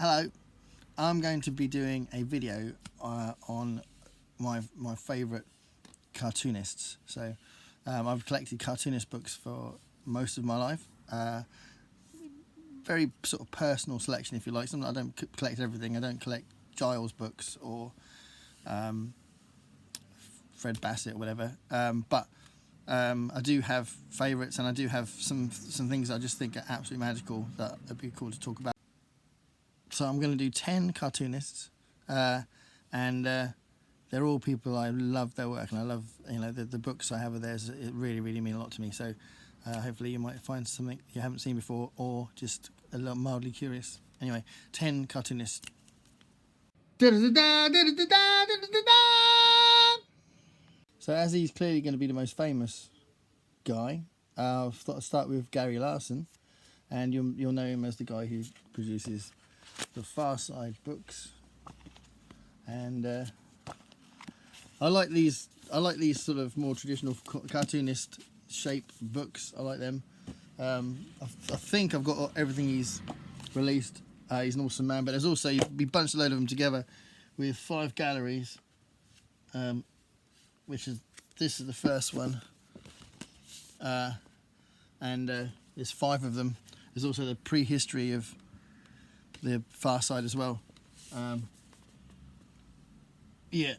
Hello, I'm going to be doing a video on my favourite cartoonists. So I've collected cartoonist books for most of my life. Very sort of personal selection, if you like. I don't collect everything. I don't collect Giles books or Fred Bassett or whatever. But I do have favourites, and I do have some things I just think are absolutely magical that would be cool to talk about. So I'm going to do 10 cartoonists, and they're all people I love their work, and I love, the books I have of theirs. It really mean a lot to me. So hopefully you might find something you haven't seen before, or just a little mildly curious. Anyway, 10 cartoonists. So as he's clearly going to be the most famous guy, I thought I'd start with Gary Larson, and you'll know him as the guy who produces the Far Side books, and I like these sort of more traditional cartoonist shape books. I like them. I think I've got everything he's released. He's an awesome man, but there's also, we bunched a load of them together with 5 galleries, which is, this is the first one, and there's 5 of them. There's also the prehistory of the Far Side as well. Yeah,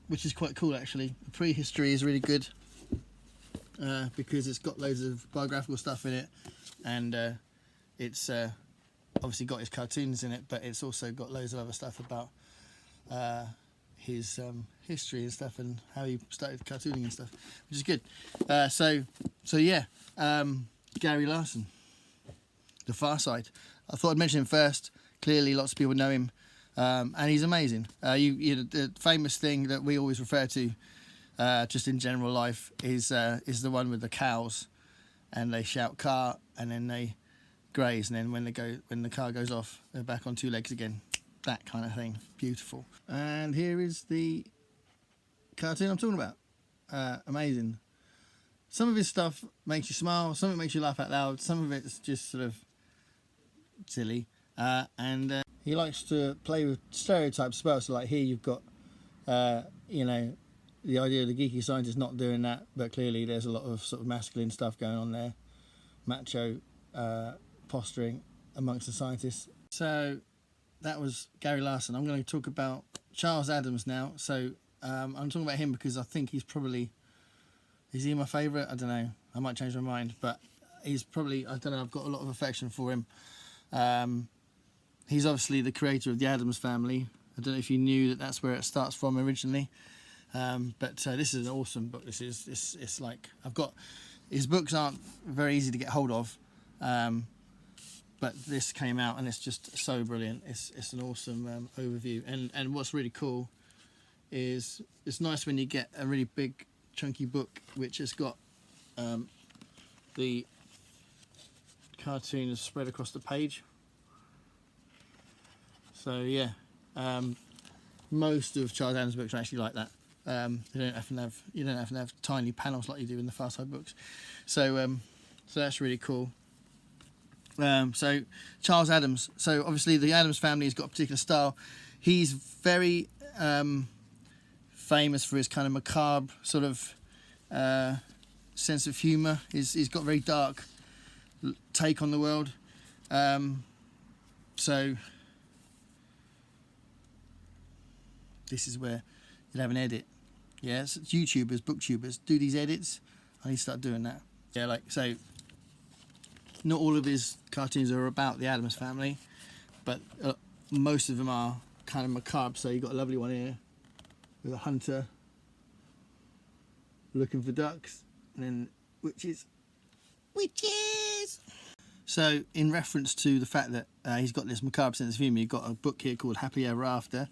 which is quite cool actually. The prehistory is really good because it's got loads of biographical stuff in it, and it's obviously got his cartoons in it, but it's also got loads of other stuff about his history and stuff, and how he started cartooning and stuff, which is good. So yeah, Gary Larson, the Far Side. I thought I'd mention him first. Clearly, lots of people know him, and he's amazing. The famous thing that we always refer to, just in general life, is the one with the cows, and they shout "car," and then they graze, and then when the car goes off, they're back on 2 legs again. That kind of thing. Beautiful. And here is the cartoon I'm talking about. Amazing. Some of his stuff makes you smile, some of it makes you laugh out loud, some of it's just sort of silly. And he likes to play with stereotypes as well. So like here you've got, the idea of the geeky scientist not doing that, but clearly there's a lot of sort of masculine stuff going on there. Macho posturing amongst the scientists. So that was Gary Larson. I'm going to talk about Charles Addams now. So I'm talking about him because I think he's probably, is he my favourite? I don't know. I might change my mind, but he's probably, I don't know, I've got a lot of affection for him. He's obviously the creator of the Addams Family. I don't know if you knew that that's where it starts from originally. But this is an awesome book. It's like, his books aren't very easy to get hold of. But this came out and it's just so brilliant. It's an awesome overview. And what's really cool is it's nice when you get a really big chunky book which has got the cartoons spread across the page. So yeah, most of Charles Addams books are actually like that. You don't have to have tiny panels like you do in the Far Side books. So that's really cool. So Charles Addams. So obviously the Addams family has got a particular style. He's very famous for his kind of macabre sort of sense of humour. He's got a very dark take on the world. So this is where you'd have an edit. Yeah, so YouTubers, booktubers do these edits. I need to start doing that. Yeah, like, so not all of his cartoons are about the Addams family, but most of them are kind of macabre. So you've got a lovely one here with a hunter looking for ducks, and then witches. So in reference to the fact that he's got this macabre sense of humour, you've got a book here called Happily Ever After,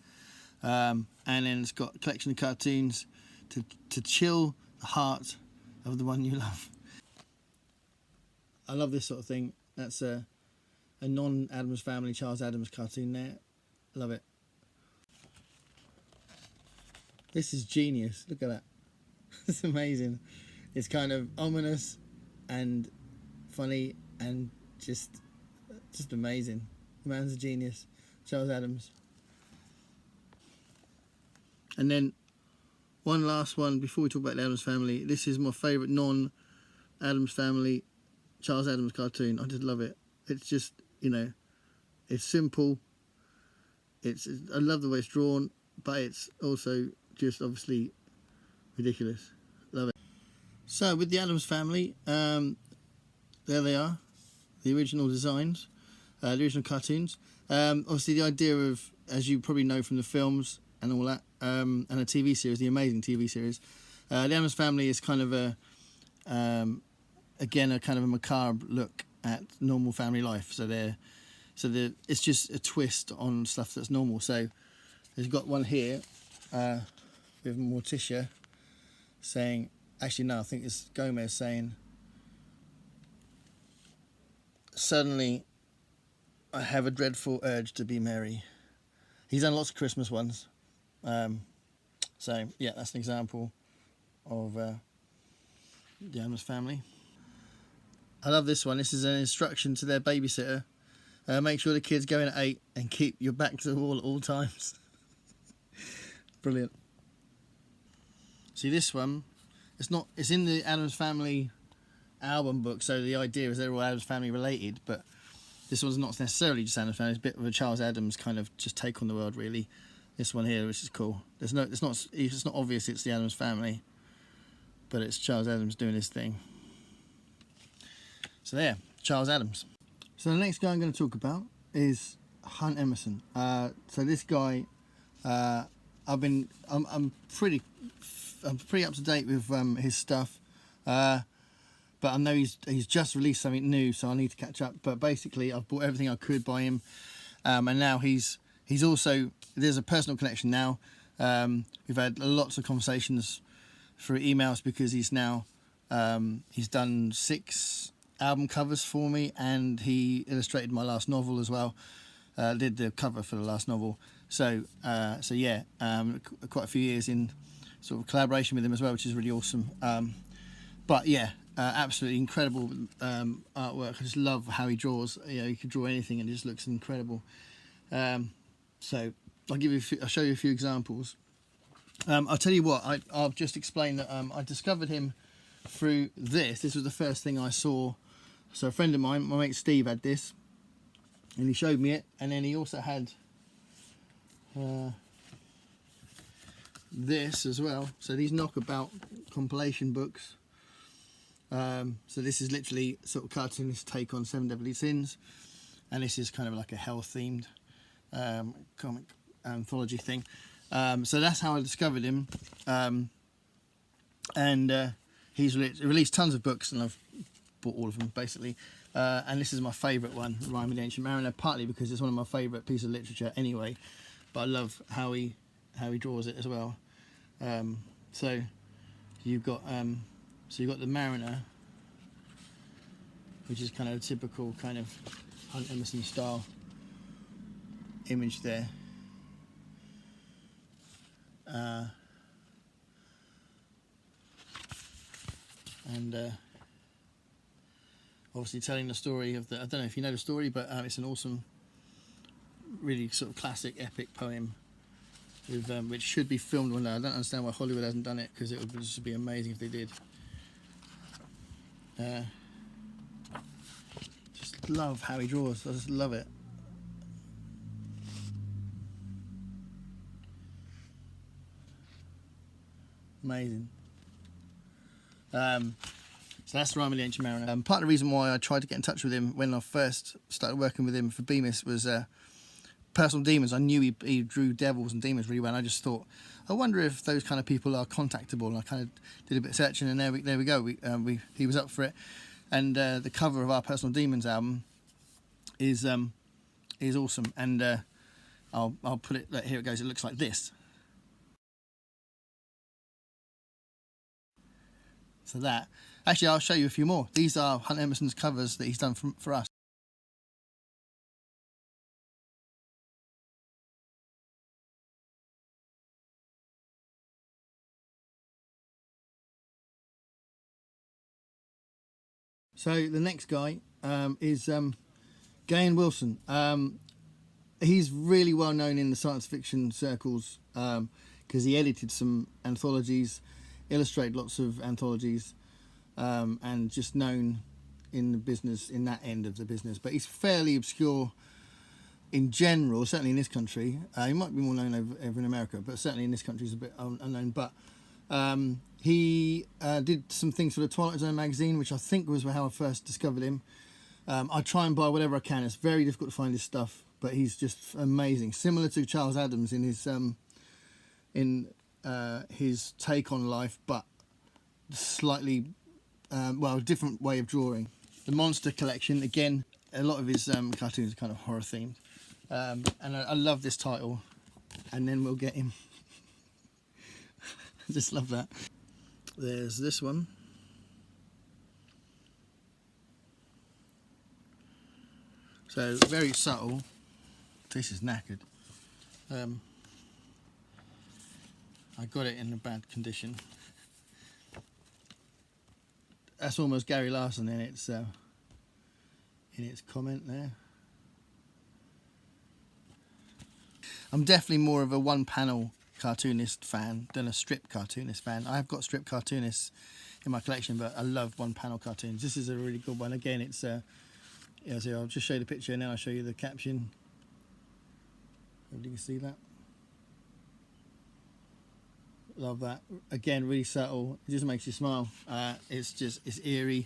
and then it's got a collection of cartoons to chill the heart of the one you love. I love this sort of thing. That's a non-Addams Family Charles Addams cartoon there. Love it. This is genius. Look at that. It's amazing. It's kind of ominous and funny and just amazing. The man's a genius. Charles Addams. And then one last one before we talk about the Addams Family. This is my favourite non-Addams Family Charles Addams cartoon. I just love it. It's just, you know, it's simple. I love the way it's drawn, but it's also just obviously ridiculous. Love it. So with the Addams Family, there they are, the original designs, the original cartoons. Obviously the idea of, as you probably know from the films and all that, and the TV series, the amazing TV series, the Addams Family is kind of again a kind of a macabre look at normal family life. It's just a twist on stuff that's normal. So there's got one here with Morticia saying, actually no, I think it's Gomez saying, suddenly I have a dreadful urge to be merry. He's done lots of Christmas ones. So yeah, that's an example of the Addams Family. I love this one. This is an instruction to their babysitter. Make sure the kids go in at 8 and keep your back to the wall at all times. Brilliant. See this one, it's in the Addams Family album book, so the idea is they're all Addams Family related, but this one's not necessarily just Addams Family. It's a bit of a Charles Addams kind of just take on the world, really. This one here, which is cool. It's not obvious it's the Addams Family, but it's Charles Addams doing his thing. So there, Charles Addams. So the next guy I'm going to talk about is Hunt Emerson. So this guy, I'm pretty up to date with his stuff, but I know he's just released something new, so I need to catch up. But basically, I've bought everything I could by him, and now he's also, there's a personal connection now. We've had lots of conversations through emails because he's now he's done 6 album covers for me, and he illustrated my last novel as well. Did the cover for the last novel. So yeah, quite a few years in sort of collaboration with him as well, which is really awesome. But yeah, absolutely incredible artwork. I just love how he draws. You know, he can draw anything and it just looks incredible. So I'll show you a few examples. I'll tell you what, I'll just explain that I discovered him through this. This was the first thing I saw. So a friend of mine, my mate Steve, had this, and he showed me it, and then he also had this as well. So these knockabout compilation books. So this is literally sort of cartoonist take on 7 Deadly Sins, and this is kind of like a health themed comic anthology thing. So that's how I discovered him, and he's released tons of books, and I've bought all of them basically. And this is my favourite one, Rhyme of the Ancient Mariner, partly because it's one of my favourite pieces of literature anyway, but I love how he draws it as well. So you've got the Mariner, which is kind of a typical kind of Hunt Emerson style image there. And obviously telling the story of I don't know if you know the story, but it's an awesome, really sort of classic epic poem with, which should be filmed one day. I don't understand why Hollywood hasn't done it, because it would just be amazing if they did. Just love how he draws. I just love it. Amazing. So that's Rhyme of the Ancient Mariner. Part of the reason why I tried to get in touch with him when I first started working with him for Bemis was personal demons. I knew he drew devils and demons really well, and I just thought, I wonder if those kind of people are contactable. And I kind of did a bit of searching, and there we go. He was up for it, and the cover of our Personal Demons album is awesome. And I'll put it. Here it goes. It looks like this. So that. Actually, I'll show you a few more. These are Hunt Emerson's covers that he's done for us. So the next guy is Gay and Wilson. he's really well known in the science fiction circles because he edited some anthologies, illustrated lots of anthologies, and just known in the business, in that end of the business. But he's fairly obscure in general, certainly in this country. He might be more known over in America, but certainly in this country he's a bit unknown. But he did some things for the Twilight Zone magazine, which I think was how I first discovered him. I try and buy whatever I can. It's very difficult to find his stuff, but he's just amazing. Similar to Charles Addams in his take on life, but slightly a different way of drawing. The Monster Collection, again, a lot of his cartoons are kind of horror themed, and I love this title. And then we'll get him. I just love that. There's this one. So very subtle. This is knackered. I got it in a bad condition. That's almost Gary Larson in its comment there. I'm definitely more of a one-panel cartoonist fan than a strip cartoonist fan. I have got strip cartoonists in my collection, but I love one-panel cartoons. This is a really good one. Again, it's yeah, so I'll just show you the picture and then I'll show you the caption. Hope you can see that. Love that. Again, really subtle. It just makes you smile. It's eerie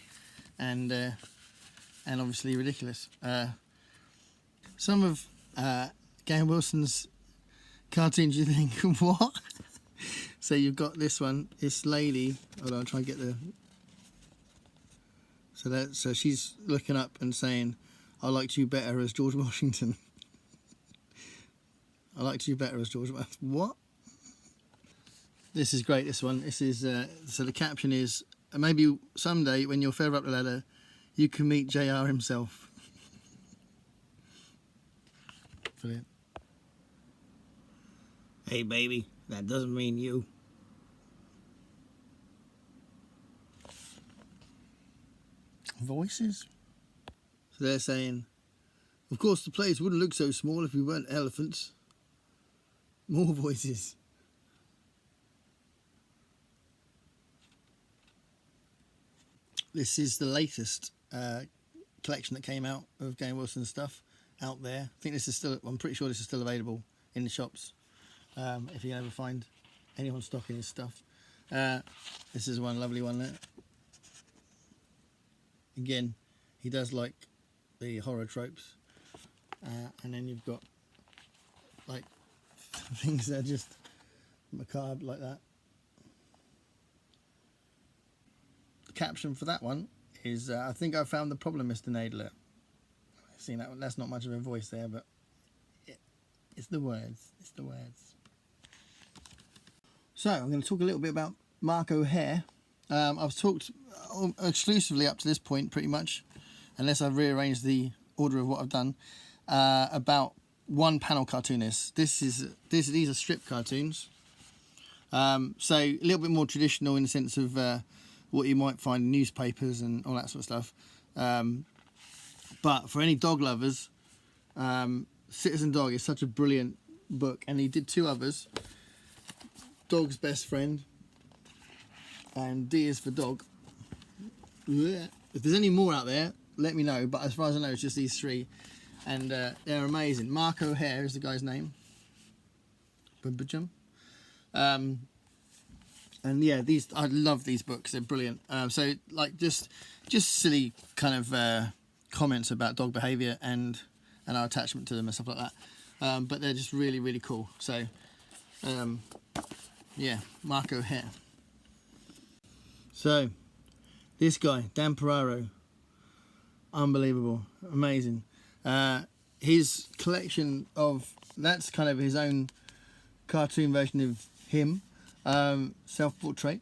and obviously ridiculous. Some of Gary Wilson's cartoons, you think, what? So you've got this one. This lady. Hold on, I'll try and get the. So she's looking up and saying, "I liked you better as George Washington." I liked you better as George Washington. What? This is great. This one. This is so the caption is, "Maybe someday when you're further up the ladder, you can meet JR himself." Brilliant. Hey baby, that doesn't mean you. Voices. So they're saying, of course the place wouldn't look so small if we weren't elephants. More voices. This is the latest collection that came out of Gary Wilson's stuff out there. I think this is still, I'm pretty sure this is still available in the shops if you ever find anyone stocking his stuff. This is one lovely one there. Again, he does like the horror tropes, and then you've got like things that are just macabre like that. The caption for that one is, "I think I found the problem, Mr. Nadler." Seen that one? That's not much of a voice there, but it's the words. It's the words. So I'm going to talk a little bit about Mark O'Hare. I've talked exclusively up to this point, pretty much, unless I've rearranged the order of what I've done, about one-panel cartoonists. These are strip cartoons, so a little bit more traditional in the sense of what you might find in newspapers and all that sort of stuff. But for any dog lovers, Citizen Dog is such a brilliant book, and he did two others: Dog's Best Friend and D is for Dog. If there's any more out there, let me know, but as far as I know, it's just these three, and they're amazing. Mark O'Hare is the guy's name. Berchem. And yeah, I love these books. They're brilliant. So like just silly kind of comments about dog behaviour and our attachment to them and stuff like that. But they're just really, really cool. So yeah, Mark O'Hare. So this guy, DanFerraro, unbelievable, amazing. His collection of, that's kind of his own cartoon version of him, self-portrait.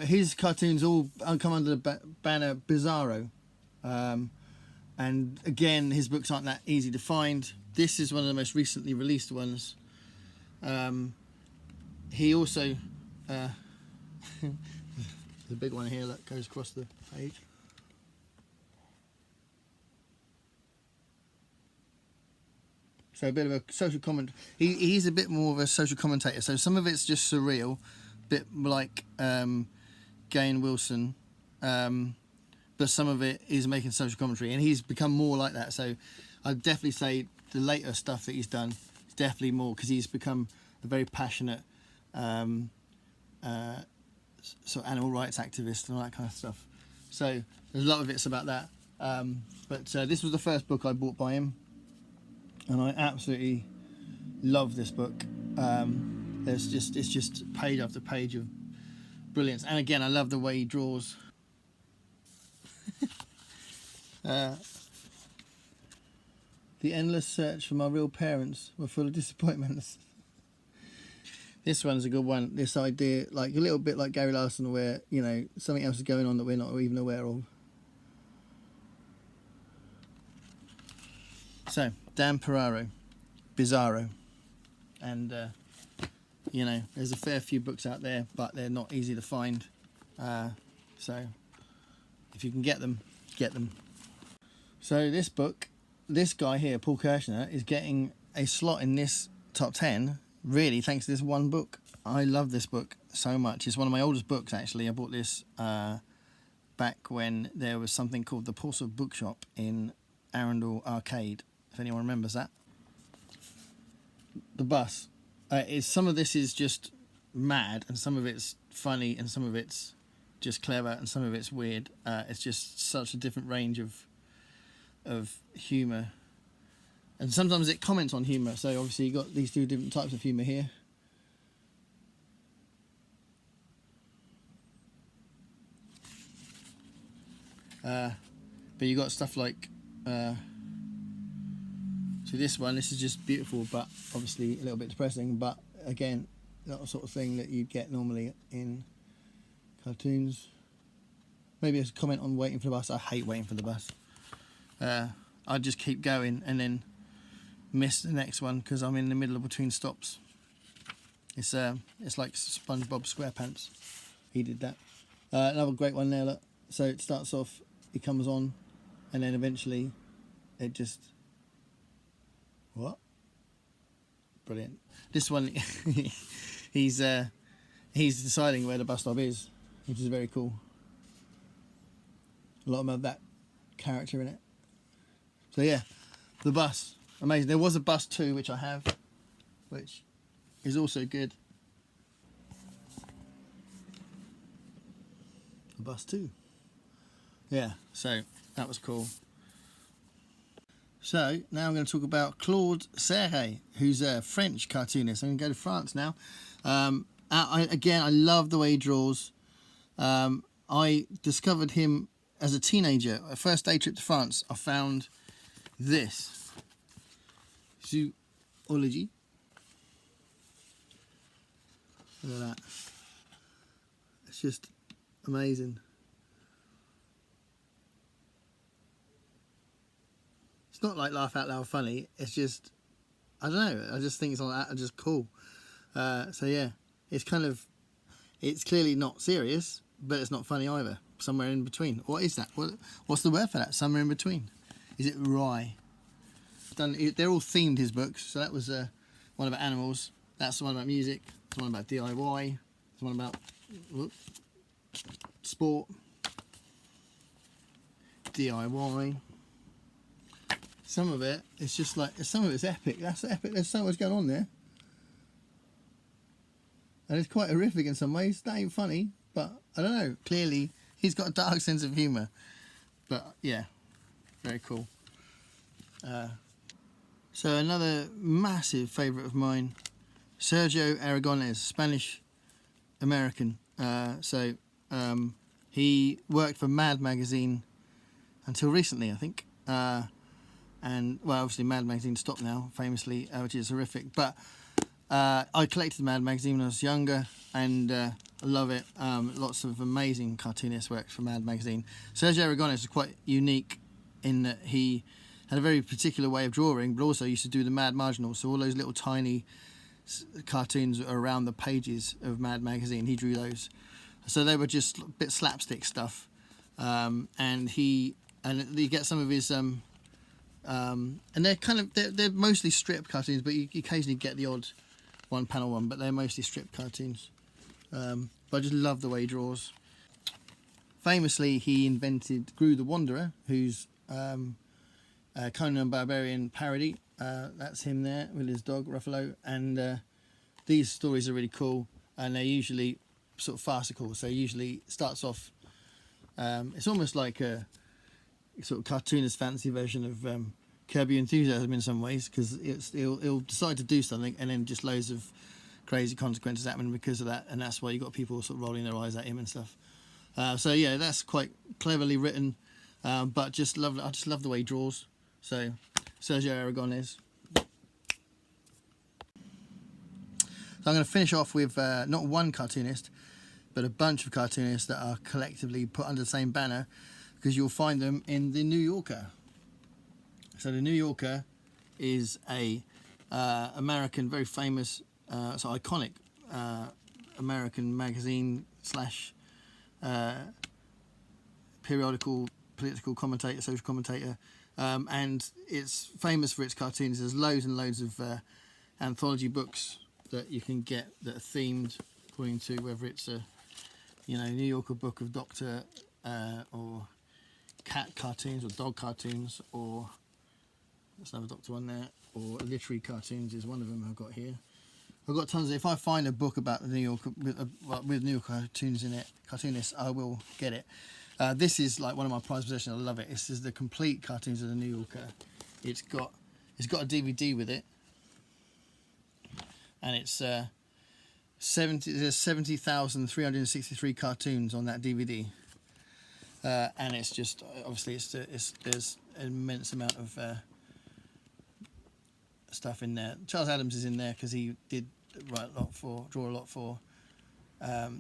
His cartoons all come under the banner Piraro. And again, his books aren't that easy to find. This is one of the most recently released ones. He also, there's a big one here that goes across the page. So a bit of a social comment. He's a bit more of a social commentator. So some of it's just surreal, bit like Gain Wilson, but some of it is making social commentary, and he's become more like that. So I'd definitely say the later stuff that he's done is definitely more, because he's become a very passionate sort of animal rights activist and all that kind of stuff. So there's a lot of it's about that. But this was the first book I bought by him, and I absolutely love this book. It's just page after page of brilliance, and again, I love the way he draws. The endless search for my real parents were full of disappointments. This one's a good one. This idea, like a little bit like Gary Larson, where, you know, something else is going on that we're not even aware of. So, DanFerraro, Bizarro, and you know, there's a fair few books out there, but they're not easy to find. So, if you can get them, get them. So this book, this guy here, Paul Kirshner, is getting a slot in this top 10, really thanks to this one book. I love this book so much. It's one of my oldest books, actually. I bought this back when there was something called the Portsmouth Bookshop in Arundel Arcade, if anyone remembers that. The Bus. Some of this is just mad, and some of it's funny, and some of it's just clever, and some of it's weird. It's just such a different range of humour, and sometimes it comments on humour. So obviously you've got these two different types of humour here. But you got stuff like so this is just beautiful, but obviously a little bit depressing, but again, not the sort of thing that you'd get normally in cartoons. Maybe a comment on waiting for the bus. I hate waiting for the bus. I'd just keep going and then miss the next one because I'm in the middle of between stops. It's like SpongeBob SquarePants. He did that. Another great one there, look. So it starts off, it comes on, and then eventually it just... What? Brilliant. This one, he's deciding where the bus stop is, which is very cool. A lot of that character in it. So yeah, The Bus, amazing. There was a Bus 2, which I have, which is also good. The Bus 2. Yeah, so that was cool. So now I'm going to talk about Claude Leclerc, who's a French cartoonist. I'm going to go to France now. Again, I love the way he draws. I discovered him as a teenager. A first day trip to France, I found this zoology. Look at that. It's just amazing. It's not like laugh out loud funny. It's just, I don't know. I just think it's like that, just cool. So yeah, it's clearly not serious, but it's not funny either. Somewhere in between. What is that? What's the word for that? Somewhere in between. Is it wry? They're all themed, his books. So that was one about animals. That's the one about music. That's the one about DIY. That's the one about sport. DIY. Some of it, it's just like, some of it's epic. That's epic. There's so much going on there. And it's quite horrific in some ways. That ain't funny, but I don't know. Clearly, he's got a dark sense of humour. But yeah, very cool. So another massive favourite of mine, Sergio Aragones, Spanish-American. He worked for Mad magazine until recently, I think. And, well, obviously Mad magazine stopped now, famously, which is horrific. But I collected Mad magazine when I was younger, and I love it. Lots of amazing cartoonists worked for Mad magazine. Sergio Aragones is quite unique in that he had a very particular way of drawing, but also used to do the Mad Marginals, so all those little tiny cartoons around the pages of Mad magazine, he drew those. So they were just a bit slapstick stuff. And you get some of his and they're mostly strip cartoons, but you occasionally get the odd one panel one, but they're mostly strip cartoons. But I just love the way he draws. Famously, he invented Gru the Wanderer, who's Conan the Barbarian parody. That's him there with his dog Ruffalo, and these stories are really cool, and they're usually sort of farcical. So usually starts off, it's almost like a sort of cartoonist fantasy version of Curb Your Enthusiasm in some ways, because he'll decide to do something and then just loads of crazy consequences happen because of that, and that's why you got people sort of rolling their eyes at him and stuff. So yeah, that's quite cleverly written, but I just love the way he draws. So Sergio Aragones. So I'm going to finish off with not one cartoonist, but a bunch of cartoonists that are collectively put under the same banner, because you'll find them in the New Yorker. So the New Yorker is a American, very famous, so iconic American magazine slash periodical political commentator, social commentator, and it's famous for its cartoons. There's loads and loads of anthology books that you can get that are themed according to whether it's a New Yorker book of Doctor or cat cartoons or dog cartoons, or there's another Doctor one there, or literary cartoons is one of them I've got here. I've got tons of, if I find a book about the New Yorker with New Yorker cartoons in it, cartoonists, I will get it. This is like one of my prized possessions. I love it. This is the complete cartoons of the New Yorker. It's got a DVD with it, and it's there's 70,363 cartoons on that DVD, and it's just obviously there's an immense amount of stuff in there. Charles Addams is in there because he did draw a lot for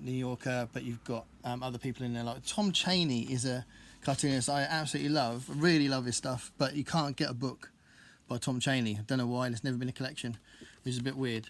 New Yorker, but you've got other people in there like Tom Chaney is a cartoonist I absolutely love. I really love his stuff, but you can't get a book by Tom Chaney. I don't know why. There's never been a collection, which is a bit weird.